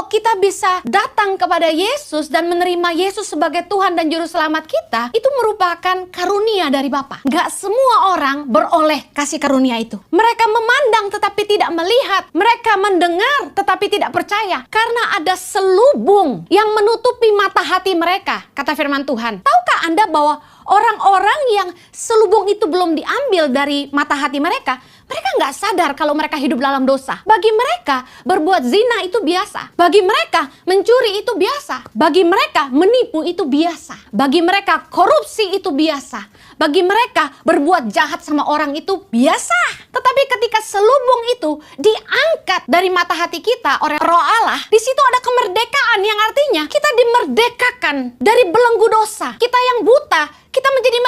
Kalau kita bisa datang kepada Yesus dan menerima Yesus sebagai Tuhan dan Juru Selamat kita, itu merupakan karunia dari Bapa. Gak semua orang beroleh kasih karunia itu. Mereka memandang tetapi tidak melihat. Mereka mendengar tetapi tidak percaya. Karena ada selubung yang menutupi mata hati mereka, kata firman Tuhan. Tahukah Anda bahwa orang-orang yang selubung itu belum diambil dari mata hati mereka, mereka nggak sadar kalau mereka hidup dalam dosa. Bagi mereka, berbuat zina itu biasa. Bagi mereka, mencuri itu biasa. Bagi mereka, menipu itu biasa. Bagi mereka, korupsi itu biasa. Bagi mereka, berbuat jahat sama orang itu biasa. Tetapi ketika selubung itu diangkat dari mata hati kita oleh Roh Allah, di situ ada kemerdekaan yang artinya kita dimerdekakan dari belenggu dosa. Kita yang buta, kita menjadi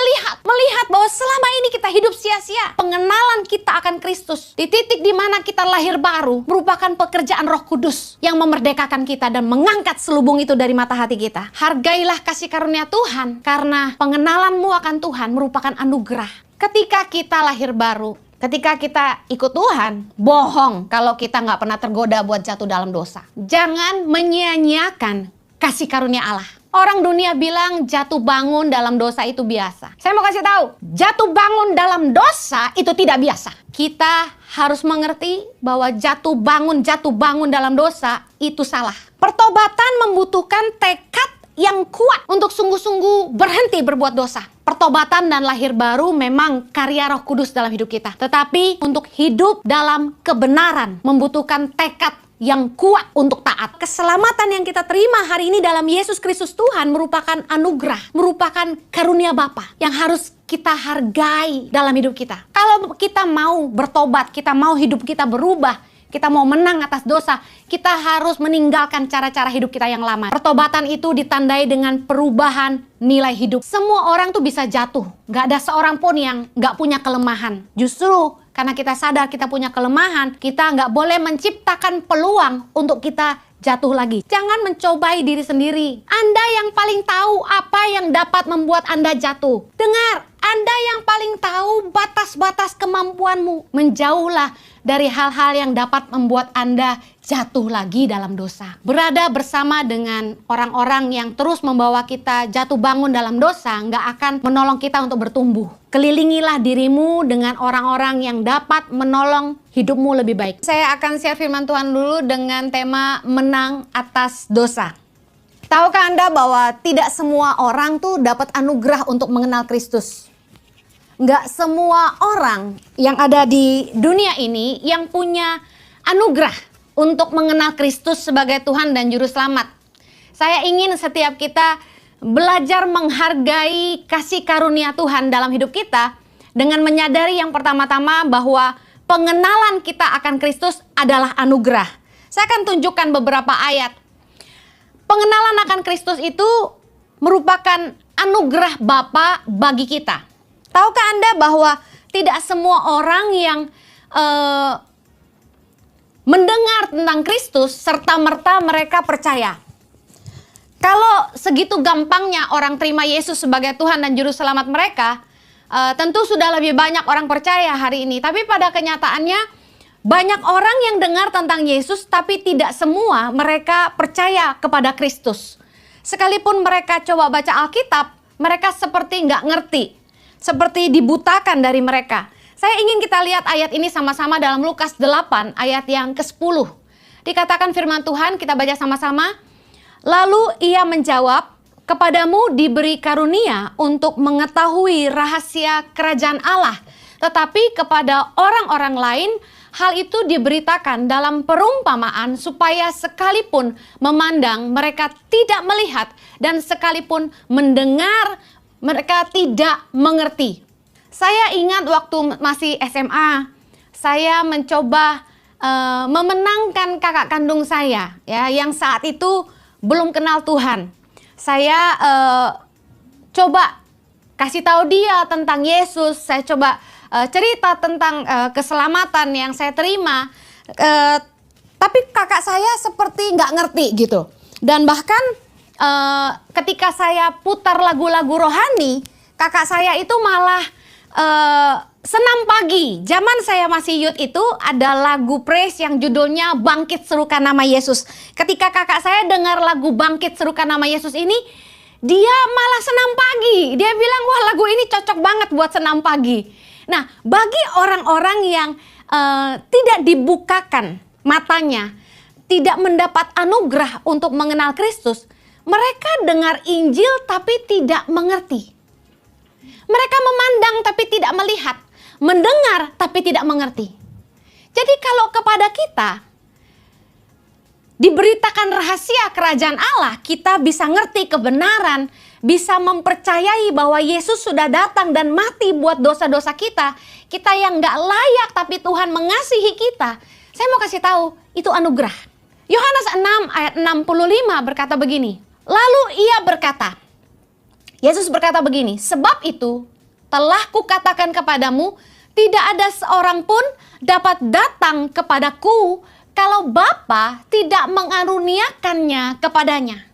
melihat bahwa selama ini kita hidup sia-sia. Pengenalan kita akan Kristus di titik di mana kita lahir baru merupakan pekerjaan Roh Kudus yang memerdekakan kita dan mengangkat selubung itu dari mata hati kita. Hargailah kasih karunia Tuhan, karena pengenalanmu akan Tuhan merupakan anugerah. Ketika kita lahir baru, ketika kita ikut Tuhan, bohong kalau kita nggak pernah tergoda buat jatuh dalam dosa. Jangan menyia-nyiakan kasih karunia Allah. Orang dunia bilang jatuh bangun dalam dosa itu biasa. Saya mau kasih tahu, jatuh bangun dalam dosa itu tidak biasa. Kita harus mengerti bahwa jatuh bangun dalam dosa itu salah. Pertobatan membutuhkan tekad yang kuat untuk sungguh-sungguh berhenti berbuat dosa. Pertobatan dan lahir baru memang karya Roh Kudus dalam hidup kita. Tetapi untuk hidup dalam kebenaran membutuhkan tekad yang kuat untuk taat. Keselamatan yang kita terima hari ini dalam Yesus Kristus Tuhan merupakan anugerah, merupakan karunia Bapa yang harus kita hargai dalam hidup kita. Kalau kita mau bertobat, kita mau hidup kita berubah, kita mau menang atas dosa, kita harus meninggalkan cara-cara hidup kita yang lama. Pertobatan itu ditandai dengan perubahan nilai hidup. Semua orang tuh bisa jatuh. Gak ada seorang pun yang gak punya kelemahan. Justru karena kita sadar kita punya kelemahan, kita nggak boleh menciptakan peluang untuk kita jatuh lagi. Jangan mencobai diri sendiri. Anda yang paling tahu apa yang dapat membuat Anda jatuh. Dengar, Anda yang paling tahu batas-batas kemampuanmu. Menjauhlah dari hal-hal yang dapat membuat Anda jatuh lagi dalam dosa. Berada bersama dengan orang-orang yang terus membawa kita jatuh bangun dalam dosa nggak akan menolong kita untuk bertumbuh. Kelilingilah dirimu dengan orang-orang yang dapat menolong hidupmu lebih baik. Saya akan share firman Tuhan dulu dengan tema menang atas dosa. Tahukah Anda bahwa tidak semua orang tuh dapat anugerah untuk mengenal Kristus? Nggak semua orang yang ada di dunia ini yang punya anugerah untuk mengenal Kristus sebagai Tuhan dan Juru Selamat. Saya ingin setiap kita belajar menghargai kasih karunia Tuhan dalam hidup kita dengan menyadari yang pertama-tama bahwa pengenalan kita akan Kristus adalah anugerah. Saya akan tunjukkan beberapa ayat. Pengenalan akan Kristus itu merupakan anugerah Bapa bagi kita. Tahukah Anda bahwa tidak semua orang yang mendengar tentang Kristus serta-merta mereka percaya? Kalau segitu gampangnya orang terima Yesus sebagai Tuhan dan Juru Selamat mereka, tentu sudah lebih banyak orang percaya hari ini. Tapi pada kenyataannya banyak orang yang dengar tentang Yesus tapi tidak semua mereka percaya kepada Kristus. Sekalipun mereka coba baca Alkitab, mereka seperti nggak ngerti. Seperti dibutakan dari mereka. Saya ingin kita lihat ayat ini sama-sama dalam Lukas 8 ayat yang ke-10. Dikatakan firman Tuhan, kita baca sama-sama. Lalu ia menjawab, kepadamu diberi karunia untuk mengetahui rahasia kerajaan Allah. Tetapi kepada orang-orang lain, hal itu diberitakan dalam perumpamaan supaya sekalipun memandang mereka tidak melihat dan sekalipun mendengar mereka tidak mengerti. Saya ingat waktu masih SMA, saya mencoba memenangkan kakak kandung saya, ya, yang saat itu belum kenal Tuhan. Saya coba kasih tahu dia tentang Yesus, saya coba cerita tentang keselamatan yang saya terima, tapi kakak saya seperti nggak ngerti gitu. Dan bahkan ketika saya putar lagu-lagu rohani, kakak saya itu malah senam pagi. Zaman saya masih youth itu ada lagu praise yang judulnya Bangkit Serukan Nama Yesus. Ketika kakak saya dengar lagu Bangkit Serukan Nama Yesus ini, dia malah senam pagi. Dia bilang, wah lagu ini cocok banget buat senam pagi. Nah, bagi orang-orang yang tidak dibukakan matanya, tidak mendapat anugerah untuk mengenal Kristus, mereka dengar Injil tapi tidak mengerti. Mereka memandang tapi tidak melihat, mendengar tapi tidak mengerti. Jadi kalau kepada kita diberitakan rahasia kerajaan Allah, kita bisa ngerti kebenaran, bisa mempercayai bahwa Yesus sudah datang dan mati buat dosa-dosa kita. Kita yang gak layak tapi Tuhan mengasihi kita. Saya mau kasih tahu, itu anugerah. Yohanes 6 ayat 65 berkata begini. Lalu ia berkata, Yesus berkata begini, sebab itu telah kukatakan kepadamu, tidak ada seorang pun dapat datang kepadaku kalau Bapa tidak mengaruniakannya kepadanya.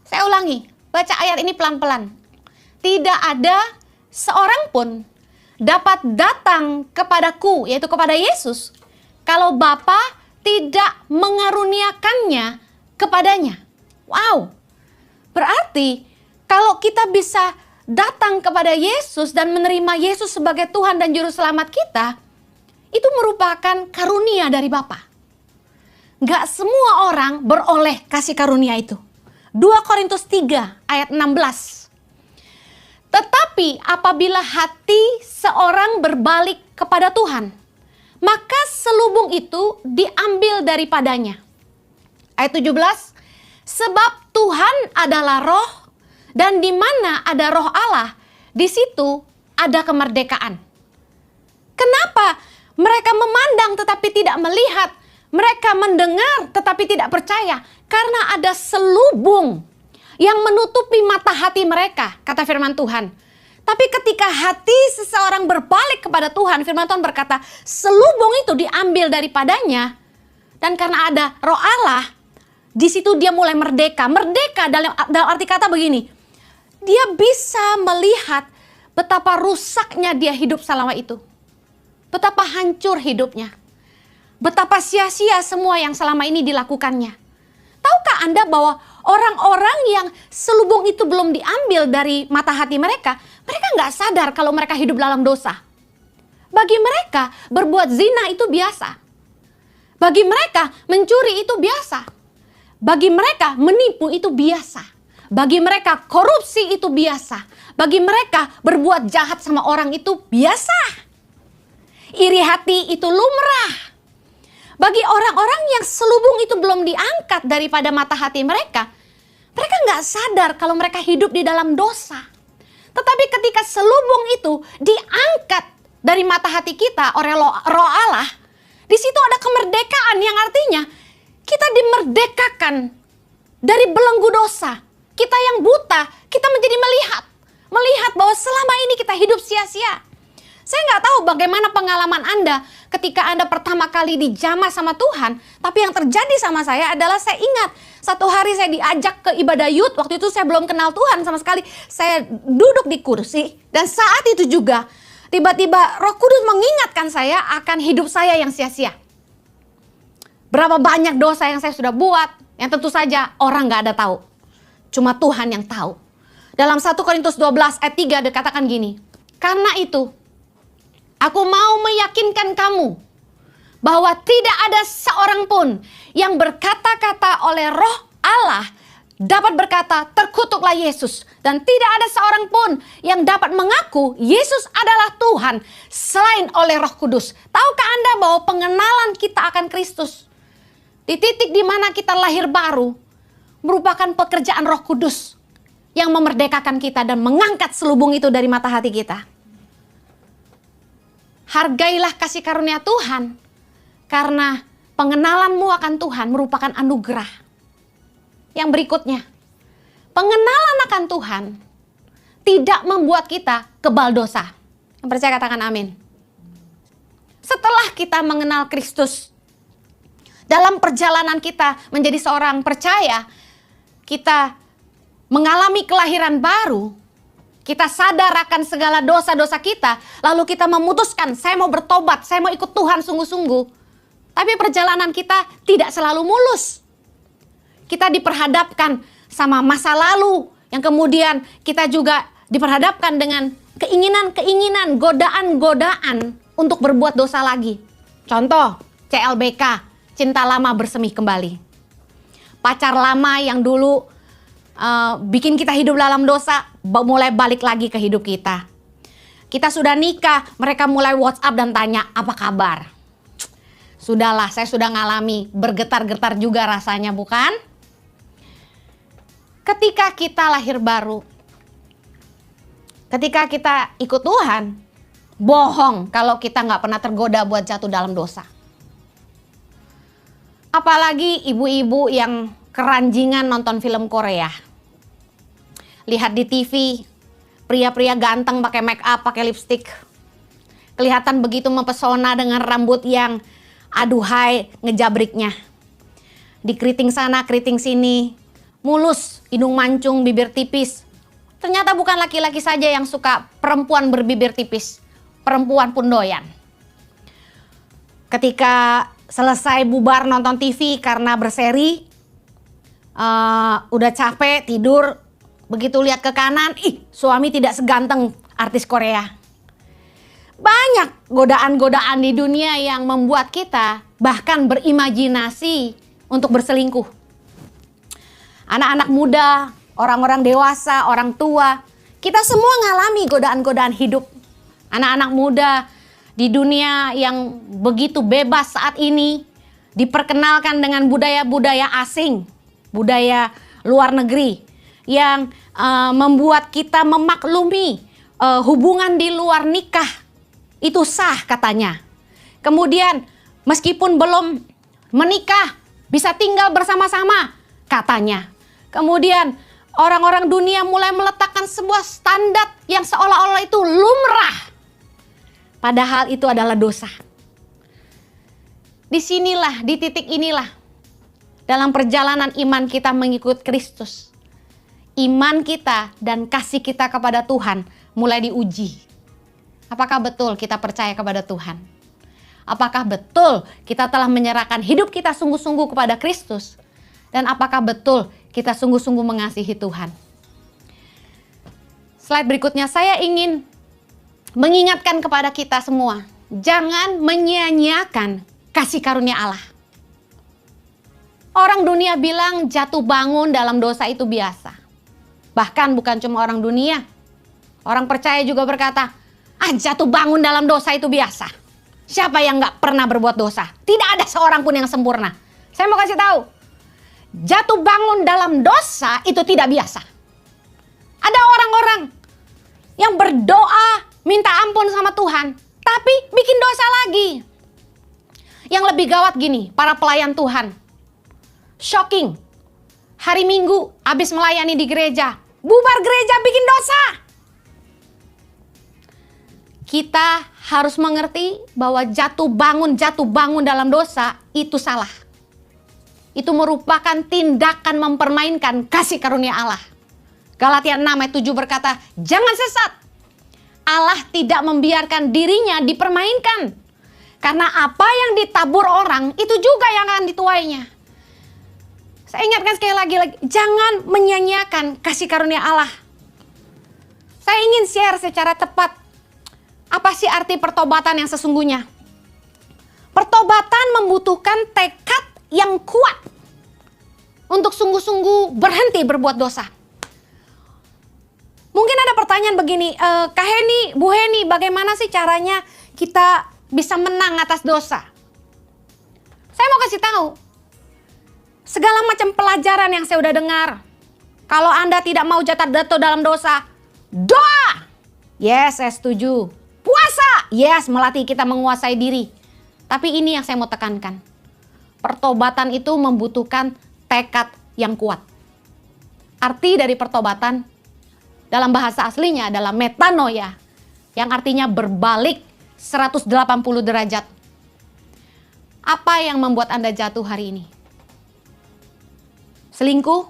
Saya ulangi, baca ayat ini pelan-pelan. Tidak ada seorang pun dapat datang kepadaku, yaitu kepada Yesus, kalau Bapa tidak mengaruniakannya kepadanya. Wow, berarti kalau kita bisa datang kepada Yesus dan menerima Yesus sebagai Tuhan dan Juru Selamat kita, itu merupakan karunia dari Bapa. Gak semua orang beroleh kasih karunia itu. 2 Korintus 3 ayat 16. Tetapi apabila hati seorang berbalik kepada Tuhan, maka selubung itu diambil daripadanya. Ayat 17. Sebab Tuhan adalah roh, dan di mana ada roh Allah, di situ ada kemerdekaan. Kenapa mereka memandang tetapi tidak melihat? Mereka mendengar tetapi tidak percaya. Karena ada selubung yang menutupi mata hati mereka, kata firman Tuhan. Tapi ketika hati seseorang berbalik kepada Tuhan, firman Tuhan berkata, selubung itu diambil daripadanya. Dan karena ada roh Allah, di situ dia mulai merdeka. Merdeka dalam arti kata begini, dia bisa melihat betapa rusaknya dia hidup selama itu. Betapa hancur hidupnya. Betapa sia-sia semua yang selama ini dilakukannya. Tahukah Anda bahwa orang-orang yang selubung itu belum diambil dari mata hati mereka, mereka nggak sadar kalau mereka hidup dalam dosa. Bagi mereka, berbuat zina itu biasa. Bagi mereka, mencuri itu biasa. Bagi mereka, menipu itu biasa. Bagi mereka, korupsi itu biasa. Bagi mereka, berbuat jahat sama orang itu biasa. Iri hati itu lumrah. Bagi orang-orang yang selubung itu belum diangkat daripada mata hati mereka, mereka nggak sadar kalau mereka hidup di dalam dosa. Tetapi ketika selubung itu diangkat dari mata hati kita oleh roh Allah, di situ ada kemerdekaan yang artinya kita dimerdekakan dari belenggu dosa. Kita yang buta, kita menjadi melihat bahwa selama ini kita hidup sia-sia. Saya nggak tahu bagaimana pengalaman Anda ketika Anda pertama kali dijamah sama Tuhan. Tapi yang terjadi sama saya adalah saya ingat satu hari saya diajak ke ibadah youth. Waktu itu saya belum kenal Tuhan sama sekali. Saya duduk di kursi dan saat itu juga tiba-tiba Roh Kudus mengingatkan saya akan hidup saya yang sia-sia. Berapa banyak dosa yang saya sudah buat yang tentu saja orang nggak ada tahu. Cuma Tuhan yang tahu. Dalam 1 Korintus 12 ayat 3 dikatakan gini. Karena itu, aku mau meyakinkan kamu bahwa tidak ada seorang pun yang berkata-kata oleh roh Allah dapat berkata, terkutuklah Yesus. Dan tidak ada seorang pun yang dapat mengaku Yesus adalah Tuhan selain oleh Roh Kudus. Tahukah Anda bahwa pengenalan kita akan Kristus di titik di mana kita lahir baru merupakan pekerjaan Roh Kudus yang memerdekakan kita dan mengangkat selubung itu dari mata hati kita. Hargailah kasih karunia Tuhan, karena pengenalanmu akan Tuhan merupakan anugerah. Yang berikutnya, pengenalan akan Tuhan tidak membuat kita kebal dosa. Yang percaya katakan amin. Setelah kita mengenal Kristus, dalam perjalanan kita menjadi seorang percaya, kita mengalami kelahiran baru, kita sadar akan segala dosa-dosa kita, lalu kita memutuskan, saya mau bertobat, saya mau ikut Tuhan sungguh-sungguh. Tapi perjalanan kita tidak selalu mulus. Kita diperhadapkan sama masa lalu, yang kemudian kita juga diperhadapkan dengan keinginan-keinginan, godaan-godaan untuk berbuat dosa lagi. Contoh, CLBK, cinta lama bersemi kembali. Pacar lama yang dulu bikin kita hidup dalam dosa, mulai balik lagi ke hidup kita. Kita sudah nikah, mereka mulai WhatsApp dan tanya, apa kabar? Sudahlah, saya sudah ngalami, bergetar-getar juga rasanya, bukan? Ketika kita lahir baru, ketika kita ikut Tuhan, bohong kalau kita nggak pernah tergoda buat jatuh dalam dosa. Apalagi ibu-ibu yang keranjingan nonton film Korea. Lihat di TV, pria-pria ganteng pakai make up, pakai lipstick. Kelihatan begitu mempesona dengan rambut yang aduhai ngejabriknya. Dikeriting sana, keriting sini, mulus, hidung mancung, bibir tipis. Ternyata bukan laki-laki saja yang suka perempuan berbibir tipis. Perempuan pun doyan. Ketika selesai bubar nonton TV karena berseri, udah capek tidur, begitu lihat ke kanan, suami tidak seganteng artis Korea. Banyak godaan-godaan di dunia yang membuat kita bahkan berimajinasi untuk berselingkuh. Anak-anak muda, orang-orang dewasa, orang tua, kita semua ngalami godaan-godaan hidup. Anak-anak muda di dunia yang begitu bebas saat ini diperkenalkan dengan budaya-budaya asing, budaya luar negeri yang membuat kita memaklumi hubungan di luar nikah itu sah katanya. Kemudian meskipun belum menikah bisa tinggal bersama-sama katanya. Kemudian orang-orang dunia mulai meletakkan sebuah standar yang seolah-olah itu lumrah. Padahal itu adalah dosa. Disinilah, di titik inilah, dalam perjalanan iman kita mengikut Kristus, iman kita dan kasih kita kepada Tuhan mulai diuji. Apakah betul kita percaya kepada Tuhan? Apakah betul kita telah menyerahkan hidup kita sungguh-sungguh kepada Kristus? Dan apakah betul kita sungguh-sungguh mengasihi Tuhan? Slide berikutnya, saya ingin mengingatkan kepada kita semua, jangan menyia-nyiakan kasih karunia Allah. Orang dunia bilang jatuh bangun dalam dosa itu biasa. Bahkan bukan cuma orang dunia, orang percaya juga berkata, jatuh bangun dalam dosa itu biasa. Siapa yang gak pernah berbuat dosa? Tidak ada seorang pun yang sempurna. Saya mau kasih tahu, jatuh bangun dalam dosa itu tidak biasa. Ada orang-orang yang berdoa minta ampun sama Tuhan, tapi bikin dosa lagi. Yang lebih gawat gini, para pelayan Tuhan. Shocking. Hari Minggu habis melayani di gereja, bubar gereja bikin dosa. Kita harus mengerti bahwa jatuh bangun dalam dosa itu salah. Itu merupakan tindakan mempermainkan kasih karunia Allah. Galatia 6 ayat 7 berkata, jangan sesat. Allah tidak membiarkan dirinya dipermainkan. Karena apa yang ditabur orang itu juga yang akan dituainya. Saya ingatkan sekali lagi, jangan menyanyiakan kasih karunia Allah. Saya ingin share secara tepat, apa sih arti pertobatan yang sesungguhnya? Pertobatan membutuhkan tekad yang kuat untuk sungguh-sungguh berhenti berbuat dosa. Mungkin ada pertanyaan begini, Kak Heni, Bu Heni, bagaimana sih caranya kita bisa menang atas dosa? Saya mau kasih tahu, segala macam pelajaran yang saya udah dengar, kalau Anda tidak mau jatuh dalam dosa, doa. Yes, saya setuju. Puasa, yes, melatih kita menguasai diri. Tapi ini yang saya mau tekankan. Pertobatan itu membutuhkan tekad yang kuat. Arti dari pertobatan dalam bahasa aslinya adalah metanoia, yang artinya berbalik 180 derajat. Apa yang membuat Anda jatuh hari ini? Selingkuh?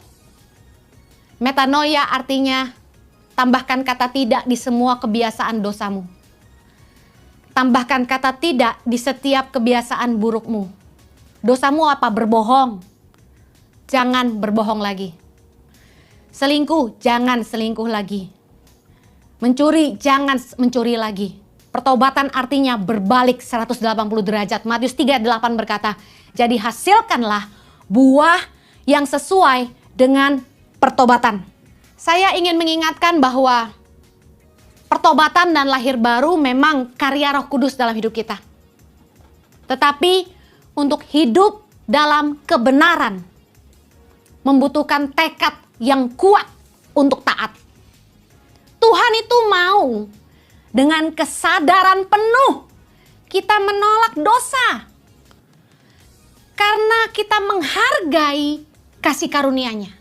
Metanoia artinya tambahkan kata tidak di semua kebiasaan dosamu. Tambahkan kata tidak di setiap kebiasaan burukmu. Dosamu apa? Berbohong. Jangan berbohong lagi. Selingkuh, jangan selingkuh lagi. Mencuri, jangan mencuri lagi. Pertobatan artinya berbalik 180 derajat. Matius 3:8 berkata, jadi hasilkanlah buah yang sesuai dengan pertobatan. Saya ingin mengingatkan bahwa pertobatan dan lahir baru memang karya Roh Kudus dalam hidup kita. Tetapi untuk hidup dalam kebenaran membutuhkan tekad yang kuat untuk taat. Tuhan itu mau dengan kesadaran penuh kita menolak dosa. Karena kita menghargai kasih karunia-Nya.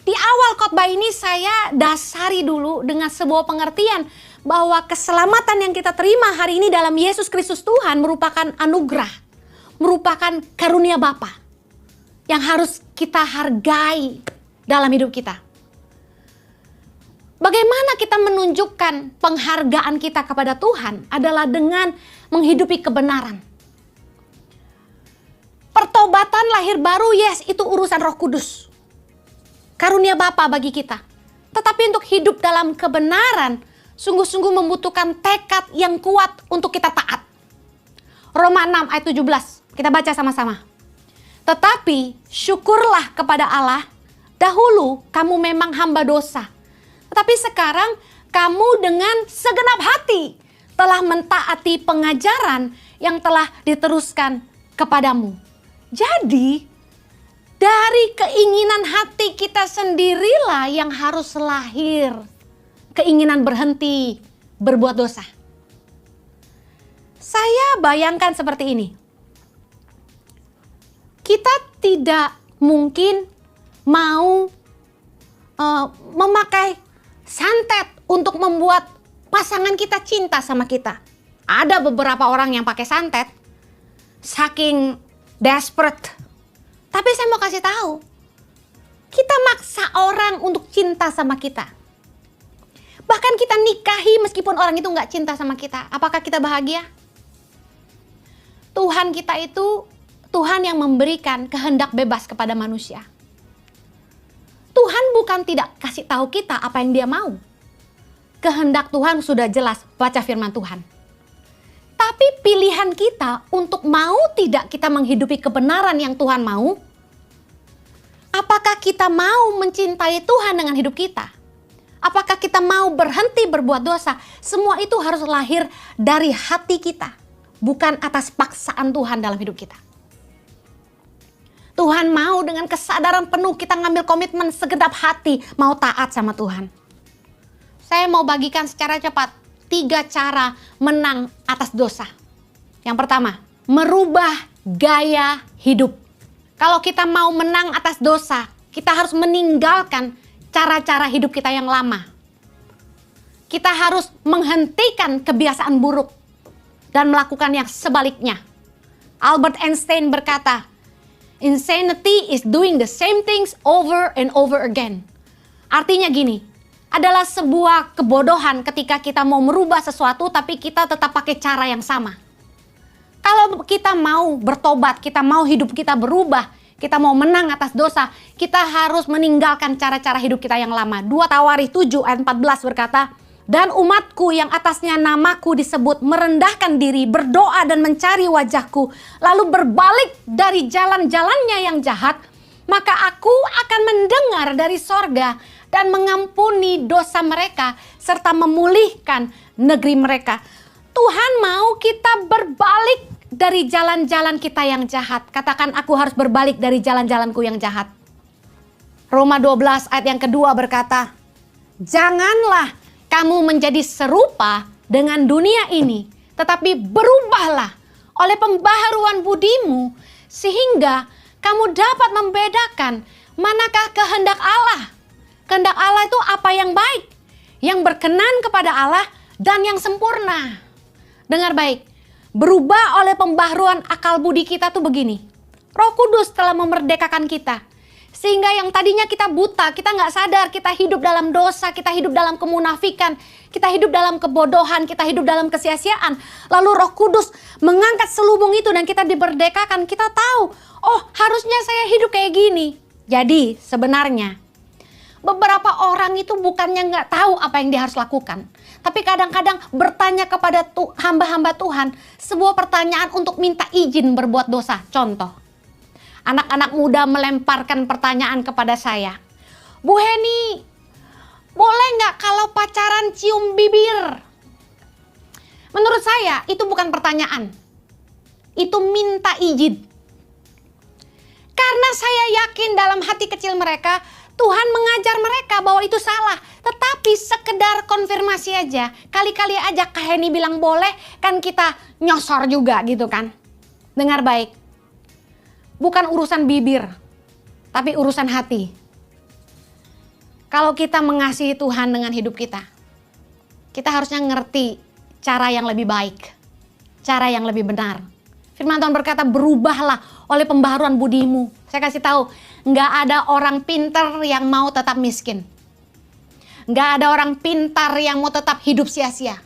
Di awal khotbah ini saya dasari dulu dengan sebuah pengertian bahwa keselamatan yang kita terima hari ini dalam Yesus Kristus Tuhan merupakan anugerah, merupakan karunia Bapa yang harus kita hargai dalam hidup kita. Bagaimana kita menunjukkan penghargaan kita kepada Tuhan adalah dengan menghidupi kebenaran. Pertobatan lahir baru, yes, itu urusan Roh Kudus. Karunia Bapa bagi kita. Tetapi untuk hidup dalam kebenaran, sungguh-sungguh membutuhkan tekad yang kuat untuk kita taat. Roma 6 ayat 17, kita baca sama-sama. Tetapi syukurlah kepada Allah, dahulu kamu memang hamba dosa. Tetapi sekarang kamu dengan segenap hati telah mentaati pengajaran yang telah diteruskan kepadamu. Jadi, dari keinginan hati kita sendirilah yang harus lahir keinginan berhenti berbuat dosa. Saya bayangkan seperti ini. Kita tidak mungkin mau memakai santet untuk membuat pasangan kita cinta sama kita. Ada beberapa orang yang pakai santet saking desperate. Tapi saya mau kasih tahu, kita maksa orang untuk cinta sama kita. Bahkan kita nikahi meskipun orang itu nggak cinta sama kita. Apakah kita bahagia? Tuhan kita itu Tuhan yang memberikan kehendak bebas kepada manusia. Tuhan bukan tidak kasih tahu kita apa yang Dia mau. Kehendak Tuhan sudah jelas, baca firman Tuhan. Tapi pilihan kita untuk mau tidak kita menghidupi kebenaran yang Tuhan mau. Apakah kita mau mencintai Tuhan dengan hidup kita? Apakah kita mau berhenti berbuat dosa? Semua itu harus lahir dari hati kita, bukan atas paksaan Tuhan dalam hidup kita. Tuhan mau dengan kesadaran penuh kita ngambil komitmen segenap hati mau taat sama Tuhan. Saya mau bagikan secara cepat 3 cara menang atas dosa. Yang pertama, merubah gaya hidup. Kalau kita mau menang atas dosa, kita harus meninggalkan cara-cara hidup kita yang lama. Kita harus menghentikan kebiasaan buruk dan melakukan yang sebaliknya. Albert Einstein berkata, insanity is doing the same things over and over again. Artinya gini, adalah sebuah kebodohan ketika kita mau merubah sesuatu tapi kita tetap pakai cara yang sama. Kalau kita mau bertobat, kita mau hidup kita berubah, kita mau menang atas dosa, kita harus meninggalkan cara-cara hidup kita yang lama. 2 Tawarikh 7 ayat 14 berkata, dan umatku yang atasnya namaku disebut merendahkan diri, berdoa dan mencari wajahku, lalu berbalik dari jalan-jalannya yang jahat, maka aku akan mendengar dari sorga dan mengampuni dosa mereka serta memulihkan negeri mereka. Tuhan mau kita berbalik dari jalan-jalan kita yang jahat. Katakan, aku harus berbalik dari jalan-jalanku yang jahat. Roma 12 ayat yang kedua berkata, janganlah kamu menjadi serupa dengan dunia ini, tetapi berubahlah oleh pembaharuan budimu, sehingga kamu dapat membedakan manakah kehendak Allah. Kehendak Allah itu apa yang baik, yang berkenan kepada Allah, dan yang sempurna. Dengar baik, berubah oleh pembaharuan akal budi kita tuh begini. Roh Kudus telah memerdekakan kita, Sehingga yang tadinya kita buta, kita nggak sadar, kita hidup dalam dosa, kita hidup dalam kemunafikan, kita hidup dalam kebodohan, kita hidup dalam kesia-siaan. Lalu Roh Kudus mengangkat selubung itu dan kita diberdekakan. Kita tahu, oh harusnya saya hidup kayak gini. Jadi sebenarnya beberapa orang itu bukannya nggak tahu apa yang dia harus lakukan. Tapi kadang-kadang bertanya kepada hamba-hamba Tuhan sebuah pertanyaan untuk minta izin berbuat dosa. Contoh. Anak-anak muda melemparkan pertanyaan kepada saya. Bu Heni, boleh nggak kalau pacaran cium bibir? Menurut saya itu bukan pertanyaan. Itu minta izin. Karena saya yakin dalam hati kecil mereka, Tuhan mengajar mereka bahwa itu salah. Tetapi sekedar konfirmasi aja. Kali-kali aja Kak Heni bilang boleh, kan kita nyosor juga gitu kan. Dengar baik. Bukan urusan bibir, tapi urusan hati. Kalau kita mengasihi Tuhan dengan hidup kita, kita harusnya ngerti cara yang lebih baik, cara yang lebih benar. Firman Tuhan berkata, berubahlah oleh pembaharuan budimu. Saya kasih tahu, nggak ada orang pintar yang mau tetap miskin. Nggak ada orang pintar yang mau tetap hidup sia-sia.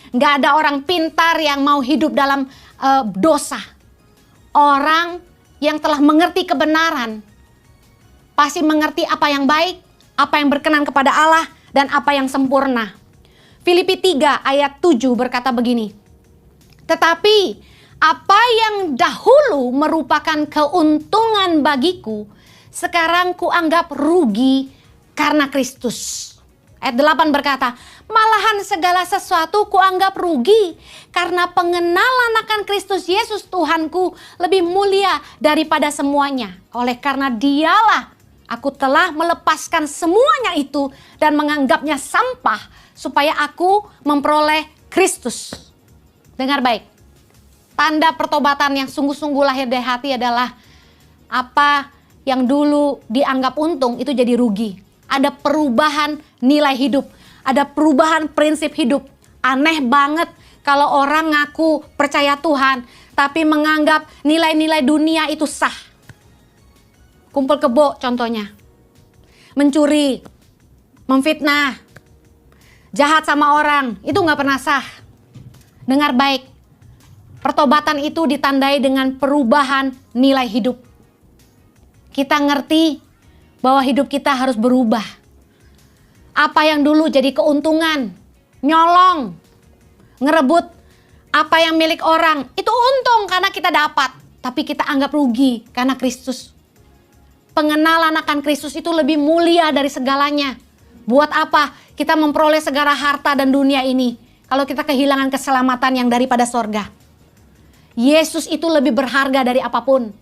Nggak ada orang pintar yang mau hidup dalam dosa. Orang yang telah mengerti kebenaran, pasti mengerti apa yang baik, apa yang berkenan kepada Allah, dan apa yang sempurna. Filipi 3 ayat 7 berkata begini, tetapi apa yang dahulu merupakan keuntungan bagiku, sekarang kuanggap rugi karena Kristus. Ayat 8 berkata, malahan segala sesuatu kuanggap rugi karena pengenalan akan Kristus Yesus Tuhanku lebih mulia daripada semuanya. Oleh karena dialah aku telah melepaskan semuanya itu dan menganggapnya sampah supaya aku memperoleh Kristus. Dengar baik, tanda pertobatan yang sungguh-sungguh lahir dari hati adalah apa yang dulu dianggap untung itu jadi rugi. Ada perubahan nilai hidup, ada perubahan prinsip hidup. Aneh banget kalau orang ngaku percaya Tuhan, tapi menganggap nilai-nilai dunia itu sah. Kumpul kebo contohnya. Mencuri, memfitnah, jahat sama orang, itu nggak pernah sah. Dengar baik, pertobatan itu ditandai dengan perubahan nilai hidup. Kita ngerti bahwa hidup kita harus berubah. Apa yang dulu jadi keuntungan, nyolong, ngerebut apa yang milik orang, itu untung karena kita dapat. Tapi kita anggap rugi karena Kristus. Pengenalan akan Kristus itu lebih mulia dari segalanya. Buat apa kita memperoleh segala harta dan dunia ini kalau kita kehilangan keselamatan yang daripada sorga? Yesus itu lebih berharga dari apapun.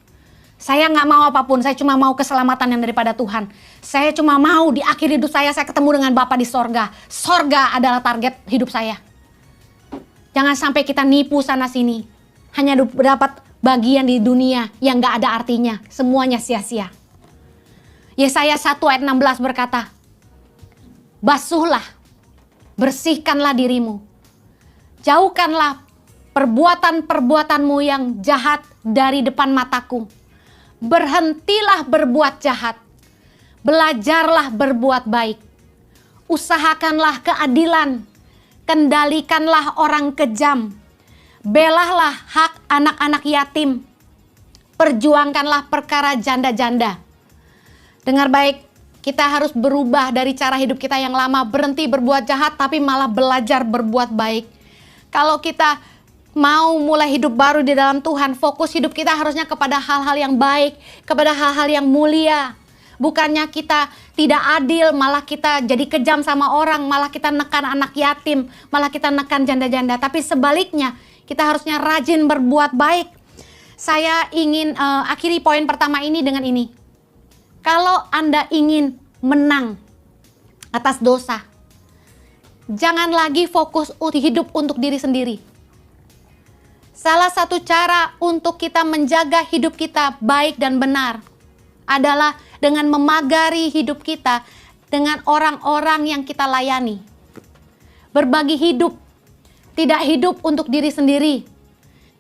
Saya nggak mau apapun, saya cuma mau keselamatan yang daripada Tuhan. Saya cuma mau di akhir hidup saya ketemu dengan Bapa di sorga. Sorga adalah target hidup saya. Jangan sampai kita nipu sana sini. Hanya dapat bagian di dunia yang nggak ada artinya. Semuanya sia-sia. Yesaya 1 ayat 16 berkata, basuhlah, bersihkanlah dirimu. Jauhkanlah perbuatan-perbuatanmu yang jahat dari depan mataku. Berhentilah berbuat jahat, belajarlah berbuat baik, usahakanlah keadilan, kendalikanlah orang kejam, belahlah hak anak-anak yatim, perjuangkanlah perkara janda-janda. Dengar baik, kita harus berubah dari cara hidup kita yang lama, berhenti berbuat jahat tapi malah belajar berbuat baik. Kalau kita mau mulai hidup baru di dalam Tuhan, fokus hidup kita harusnya kepada hal-hal yang baik, kepada hal-hal yang mulia. Bukannya kita tidak adil, malah kita jadi kejam sama orang, malah kita nekan anak yatim, malah kita nekan janda-janda. Tapi sebaliknya, kita harusnya rajin berbuat baik. Saya ingin akhiri poin pertama ini dengan ini. Kalau Anda ingin menang atas dosa, jangan lagi fokus hidup untuk diri sendiri. Salah satu cara untuk kita menjaga hidup kita baik dan benar adalah dengan memagari hidup kita dengan orang-orang yang kita layani. Berbagi hidup, tidak hidup untuk diri sendiri,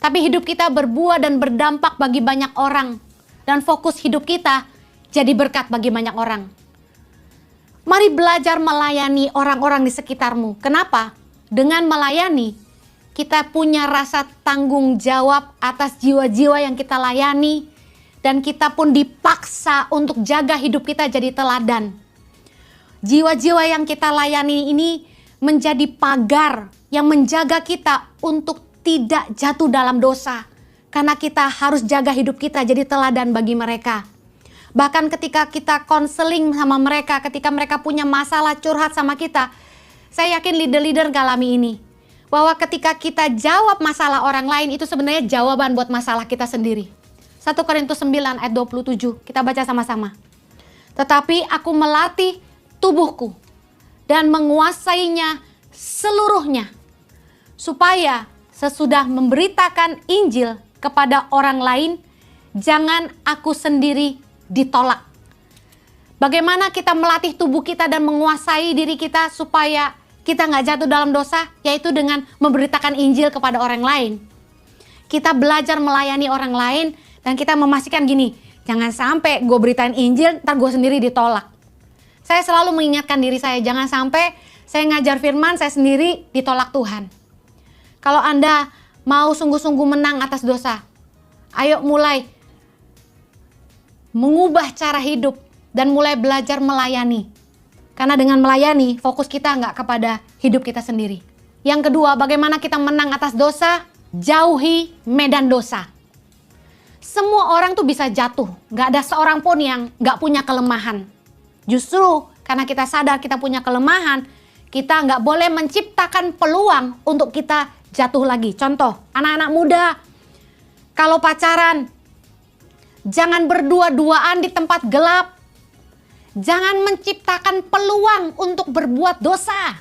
tapi hidup kita berbuah dan berdampak bagi banyak orang. Dan fokus hidup kita jadi berkat bagi banyak orang. Mari belajar melayani orang-orang di sekitarmu. Kenapa? Dengan melayani, kita punya rasa tanggung jawab atas jiwa-jiwa yang kita layani. Dan kita pun dipaksa untuk jaga hidup kita jadi teladan. Jiwa-jiwa yang kita layani ini menjadi pagar yang menjaga kita untuk tidak jatuh dalam dosa. Karena kita harus jaga hidup kita jadi teladan bagi mereka. Bahkan ketika kita konseling sama mereka, ketika mereka punya masalah curhat sama kita, saya yakin leader-leader ngalami ini. Bahwa ketika kita jawab masalah orang lain, itu sebenarnya jawaban buat masalah kita sendiri. 1 Korintus 9 ayat 27, kita baca sama-sama. Tetapi aku melatih tubuhku dan menguasainya seluruhnya, supaya sesudah memberitakan Injil kepada orang lain, jangan aku sendiri ditolak. Bagaimana kita melatih tubuh kita dan menguasai diri kita supaya kita nggak jatuh dalam dosa, yaitu dengan memberitakan Injil kepada orang lain. Kita belajar melayani orang lain dan kita memastikan gini, jangan sampai gue beritain Injil, ntar gue sendiri ditolak. Saya selalu mengingatkan diri saya, jangan sampai saya ngajar firman, saya sendiri ditolak Tuhan. Kalau Anda mau sungguh-sungguh menang atas dosa, ayo mulai mengubah cara hidup dan mulai belajar melayani. Karena dengan melayani, fokus kita nggak kepada hidup kita sendiri. Yang kedua, bagaimana kita menang atas dosa? Jauhi medan dosa. Semua orang tuh bisa jatuh. Nggak ada seorang pun yang nggak punya kelemahan. Justru karena kita sadar kita punya kelemahan, kita nggak boleh menciptakan peluang untuk kita jatuh lagi. Contoh, anak-anak muda, kalau pacaran, jangan berdua-duaan di tempat gelap. Jangan menciptakan peluang untuk berbuat dosa.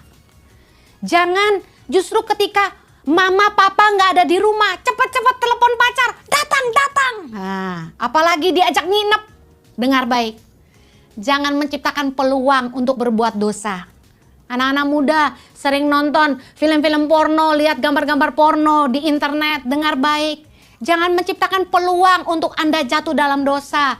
Jangan justru ketika mama papa nggak ada di rumah, cepat-cepat telepon pacar, datang. Nah, apalagi diajak nginep. Dengar baik, jangan menciptakan peluang untuk berbuat dosa. Anak-anak muda sering nonton film-film porno, lihat gambar-gambar porno di internet. Dengar baik, jangan menciptakan peluang untuk Anda jatuh dalam dosa.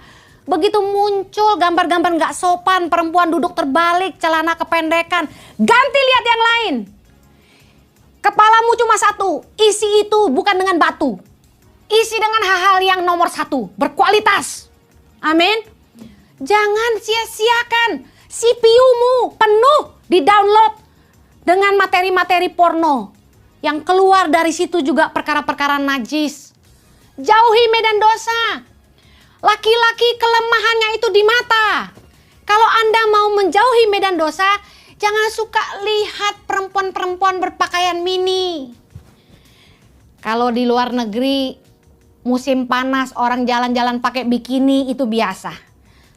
Begitu muncul gambar-gambar gak sopan, perempuan duduk terbalik, celana kependekan, ganti lihat yang lain. Kepalamu cuma satu, isi itu bukan dengan batu. Isi dengan hal-hal yang nomor satu, berkualitas. Amin. Jangan sia-siakan CPU-mu penuh di-download dengan materi-materi porno. Yang keluar dari situ juga perkara-perkara najis. Jauhi medan dosa. Laki-laki kelemahannya itu di mata. Kalau Anda mau menjauhi medan dosa, jangan suka lihat perempuan-perempuan berpakaian mini. Kalau di luar negeri, musim panas orang jalan-jalan pakai bikini itu biasa.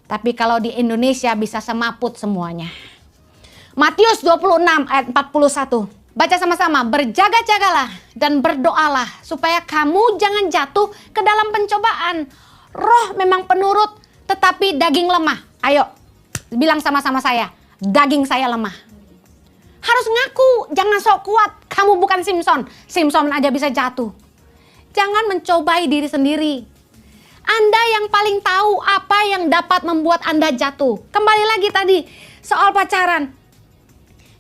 Tapi kalau di Indonesia bisa semaput semuanya. Matius 26 ayat 41. Baca sama-sama, berjaga-jagalah dan berdoalah supaya kamu jangan jatuh ke dalam pencobaan. Roh memang penurut, tetapi daging lemah. Ayo, bilang sama-sama saya, daging saya lemah. Harus ngaku, jangan sok kuat. Kamu bukan Simpson. Simpson aja bisa jatuh. Jangan mencobai diri sendiri. Anda yang paling tahu apa yang dapat membuat Anda jatuh. Kembali lagi tadi, soal pacaran.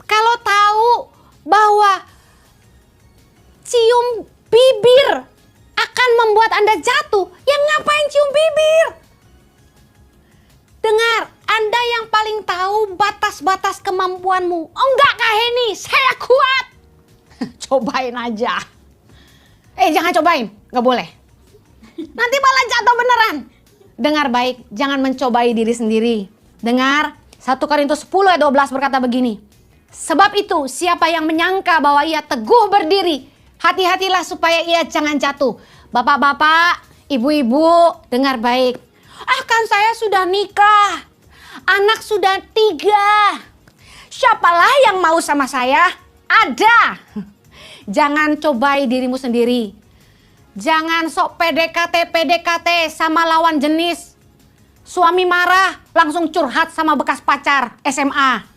Kalau tahu bahwa cium bibir akan membuat Anda jatuh, ya ngapain cium bibir? Dengar, Anda yang paling tahu batas-batas kemampuanmu. Oh enggak Kak Heni, saya kuat. Cobain aja. Jangan cobain, nggak boleh. Nanti malah jatuh beneran. Dengar baik, jangan mencobai diri sendiri. Dengar, 1 Korintus 10 ayat 12 berkata begini. Sebab itu, siapa yang menyangka bahwa ia teguh berdiri, hati-hatilah supaya ia jangan jatuh. Bapak-bapak, ibu-ibu, dengar baik. Kan saya sudah nikah, anak sudah 3. Siapalah yang mau sama saya? Ada. Jangan cobai dirimu sendiri. Jangan sok PDKT sama lawan jenis. Suami marah, langsung curhat sama bekas pacar SMA.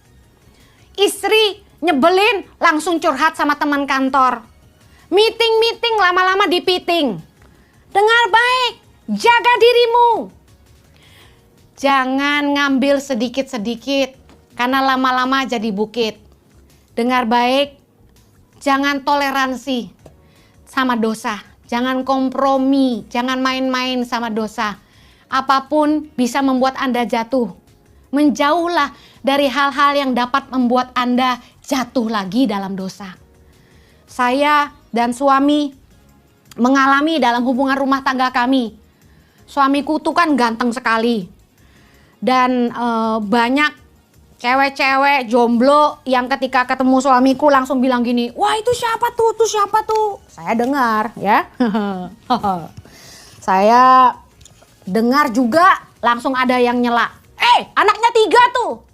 Istri nyebelin, langsung curhat sama teman kantor. Meeting lama-lama dipiting. Dengar baik, jaga dirimu. Jangan ngambil sedikit-sedikit, karena lama-lama jadi bukit. Dengar baik, jangan toleransi sama dosa. Jangan kompromi, jangan main-main sama dosa. Apapun bisa membuat Anda jatuh. Menjauhlah dari hal-hal yang dapat membuat Anda jatuh lagi dalam dosa. Saya dan suami mengalami dalam hubungan rumah tangga kami. Suamiku tuh kan ganteng sekali. Dan banyak cewek-cewek jomblo yang ketika ketemu suamiku langsung bilang gini, wah itu siapa tuh, siapa tuh. Saya dengar ya. Saya dengar juga langsung ada yang nyela. Anaknya 3 tuh.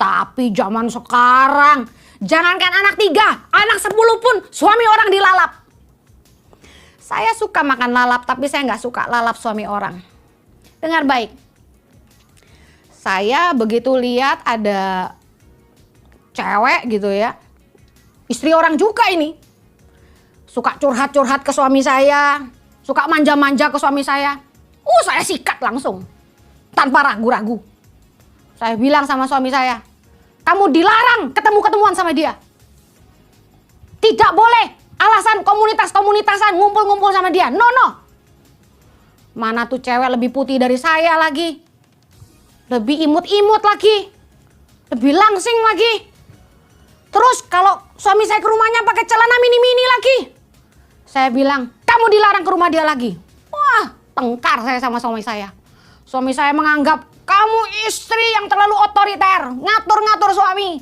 Tapi zaman sekarang, jangankan anak 3, anak 10 pun suami orang dilalap. Saya suka makan lalap, tapi saya nggak suka lalap suami orang. Dengar baik. Saya begitu lihat ada cewek gitu ya, istri orang juga ini, suka curhat-curhat ke suami saya, suka manja-manja ke suami saya. Saya sikat langsung, tanpa ragu-ragu. Saya bilang sama suami saya, kamu dilarang ketemu-ketemuan sama dia. Tidak boleh alasan komunitas-komunitasan ngumpul-ngumpul sama dia. No. Mana tuh cewek lebih putih dari saya lagi. Lebih imut-imut lagi. Lebih langsing lagi. Terus kalau suami saya ke rumahnya pakai celana mini-mini lagi. Saya bilang, kamu dilarang ke rumah dia lagi. Wah, tengkar saya sama suami saya. Suami saya menganggap, kamu istri yang terlalu otoriter, ngatur-ngatur suami.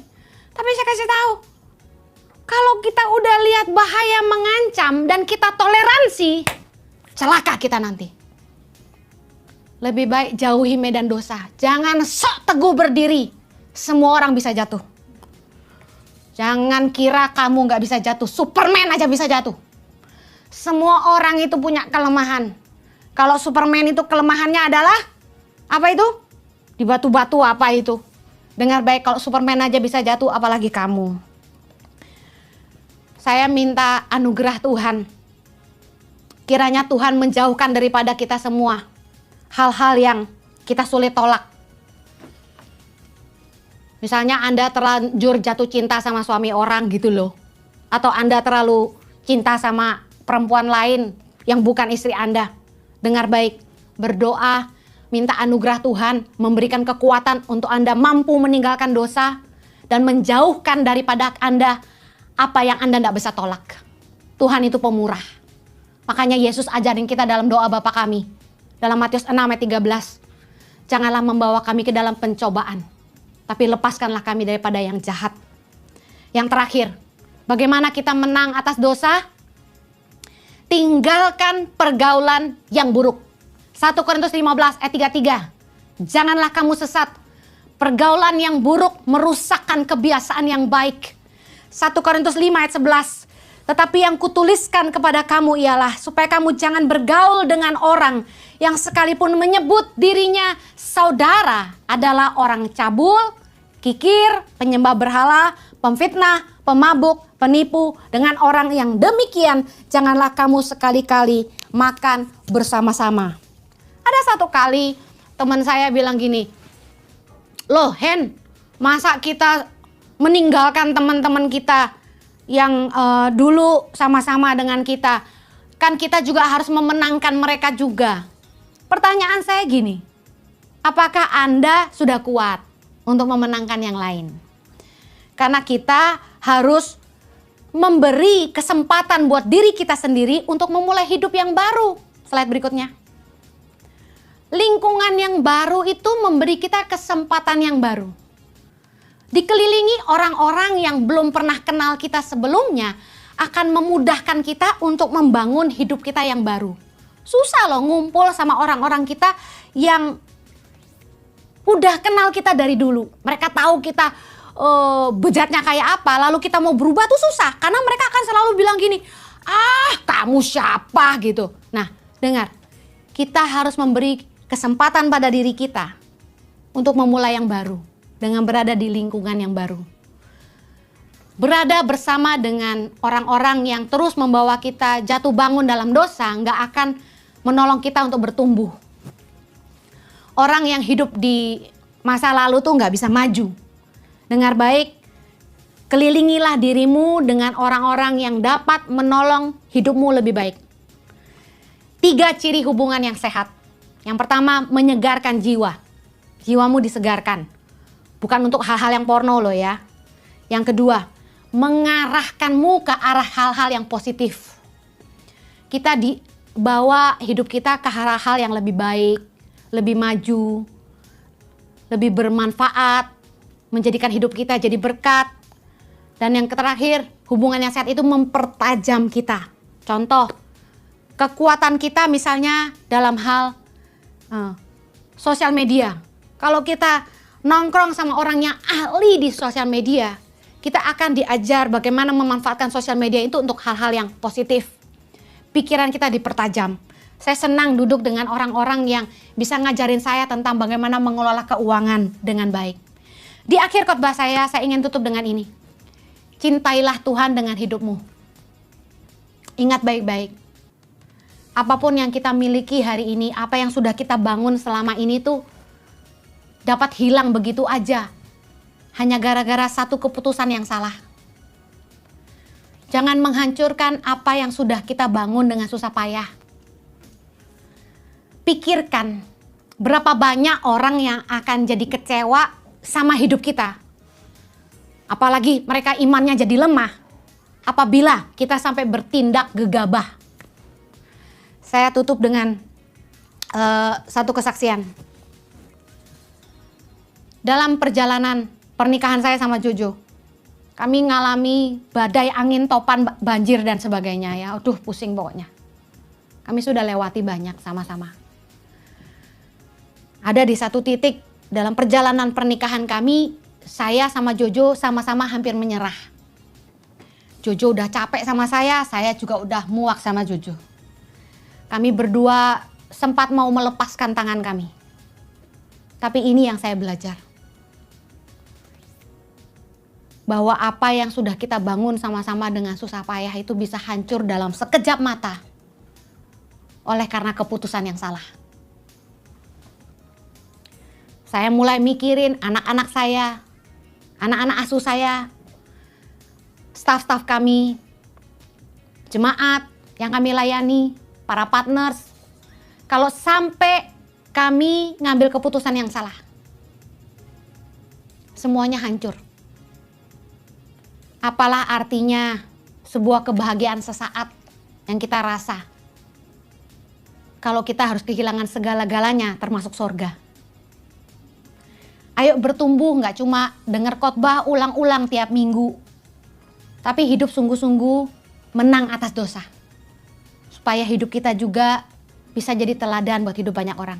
Tapi saya kasih tahu, kalau kita udah lihat bahaya mengancam dan kita toleransi, celaka kita nanti. Lebih baik jauhi medan dosa. Jangan sok teguh berdiri. Semua orang bisa jatuh. Jangan kira kamu gak bisa jatuh. Superman aja bisa jatuh. Semua orang itu punya kelemahan. Kalau Superman itu kelemahannya adalah apa itu? Di batu-batu apa itu? Dengar baik, kalau Superman aja bisa jatuh, apalagi kamu. Saya minta anugerah Tuhan. Kiranya Tuhan menjauhkan daripada kita semua hal-hal yang kita sulit tolak. Misalnya Anda terlanjur jatuh cinta sama suami orang gitu loh. Atau Anda terlalu cinta sama perempuan lain yang bukan istri Anda. Dengar baik, berdoa, minta anugerah Tuhan, memberikan kekuatan untuk Anda mampu meninggalkan dosa dan menjauhkan daripada Anda apa yang Anda tidak bisa tolak. Tuhan itu pemurah. Makanya Yesus ajarin kita dalam doa Bapa kami. Dalam Matius 6 ayat 13. Janganlah membawa kami ke dalam pencobaan, tapi lepaskanlah kami daripada yang jahat. Yang terakhir, bagaimana kita menang atas dosa? Tinggalkan pergaulan yang buruk. 1 Korintus 15 ayat 33. Janganlah kamu sesat. Pergaulan yang buruk merusakkan kebiasaan yang baik. 1 Korintus 5 ayat 11. Tetapi yang kutuliskan kepada kamu ialah supaya kamu jangan bergaul dengan orang yang sekalipun menyebut dirinya saudara adalah orang cabul, kikir, penyembah berhala, pemfitnah, pemabuk, penipu. Dengan orang yang demikian janganlah kamu sekali-kali makan bersama-sama. Ada satu kali teman saya bilang gini, loh Hen, masa kita meninggalkan teman-teman kita yang dulu sama-sama dengan kita, kan kita juga harus memenangkan mereka juga. Pertanyaan saya gini, apakah Anda sudah kuat untuk memenangkan yang lain? Karena kita harus memberi kesempatan buat diri kita sendiri untuk memulai hidup yang baru. Slide berikutnya. Lingkungan yang baru itu memberi kita kesempatan yang baru. Dikelilingi orang-orang yang belum pernah kenal kita sebelumnya akan memudahkan kita untuk membangun hidup kita yang baru. Susah loh ngumpul sama orang-orang kita yang udah kenal kita dari dulu. Mereka tahu kita bejatnya kayak apa, lalu kita mau berubah tuh susah. Karena mereka akan selalu bilang gini, kamu siapa gitu. Nah dengar, kita harus memberi kesempatan pada diri kita untuk memulai yang baru. Dengan berada di lingkungan yang baru. Berada bersama dengan orang-orang yang terus membawa kita jatuh bangun dalam dosa, nggak akan menolong kita untuk bertumbuh. Orang yang hidup di masa lalu tuh nggak bisa maju. Dengar baik, kelilingilah dirimu dengan orang-orang yang dapat menolong hidupmu lebih baik. 3 ciri hubungan yang sehat. Yang pertama, menyegarkan jiwa. Jiwamu disegarkan. Bukan untuk hal-hal yang porno loh ya. Yang kedua, mengarahkanmu ke arah hal-hal yang positif. Kita dibawa hidup kita ke hal-hal yang lebih baik, lebih maju, lebih bermanfaat, menjadikan hidup kita jadi berkat. Dan yang terakhir, hubungan yang sehat itu mempertajam kita. Contoh, kekuatan kita misalnya dalam hal sosial media. Kalau kita nongkrong sama orang yang ahli di sosial media, kita akan diajar bagaimana memanfaatkan sosial media itu untuk hal-hal yang positif. Pikiran kita dipertajam. Saya senang duduk dengan orang-orang yang bisa ngajarin saya tentang bagaimana mengelola keuangan dengan baik. Di akhir khotbah saya ingin tutup dengan ini. Cintailah Tuhan dengan hidupmu. Ingat baik-baik. Apapun yang kita miliki hari ini, apa yang sudah kita bangun selama ini tuh dapat hilang begitu aja. Hanya gara-gara satu keputusan yang salah. Jangan menghancurkan apa yang sudah kita bangun dengan susah payah. Pikirkan berapa banyak orang yang akan jadi kecewa sama hidup kita. Apalagi mereka imannya jadi lemah apabila kita sampai bertindak gegabah. Saya tutup dengan satu kesaksian. Dalam perjalanan pernikahan saya sama Jojo, kami ngalami badai angin, topan, banjir dan sebagainya ya. Aduh, pusing pokoknya. Kami sudah lewati banyak sama-sama. Ada di satu titik dalam perjalanan pernikahan kami, saya sama Jojo sama-sama hampir menyerah. Jojo udah capek sama saya juga udah muak sama Jojo. Kami berdua sempat mau melepaskan tangan kami. Tapi ini yang saya belajar. Bahwa apa yang sudah kita bangun sama-sama dengan susah payah itu bisa hancur dalam sekejap mata. Oleh karena keputusan yang salah. Saya mulai mikirin anak-anak saya, anak-anak asuh saya, staf-staf kami, jemaat yang kami layani, para partners. Kalau sampai kami ngambil keputusan yang salah, semuanya hancur. Apalah artinya sebuah kebahagiaan sesaat yang kita rasa kalau kita harus kehilangan segala-galanya termasuk sorga. Ayo bertumbuh, gak cuma dengar khotbah ulang-ulang tiap minggu, tapi hidup sungguh-sungguh menang atas dosa. Supaya hidup kita juga bisa jadi teladan buat hidup banyak orang.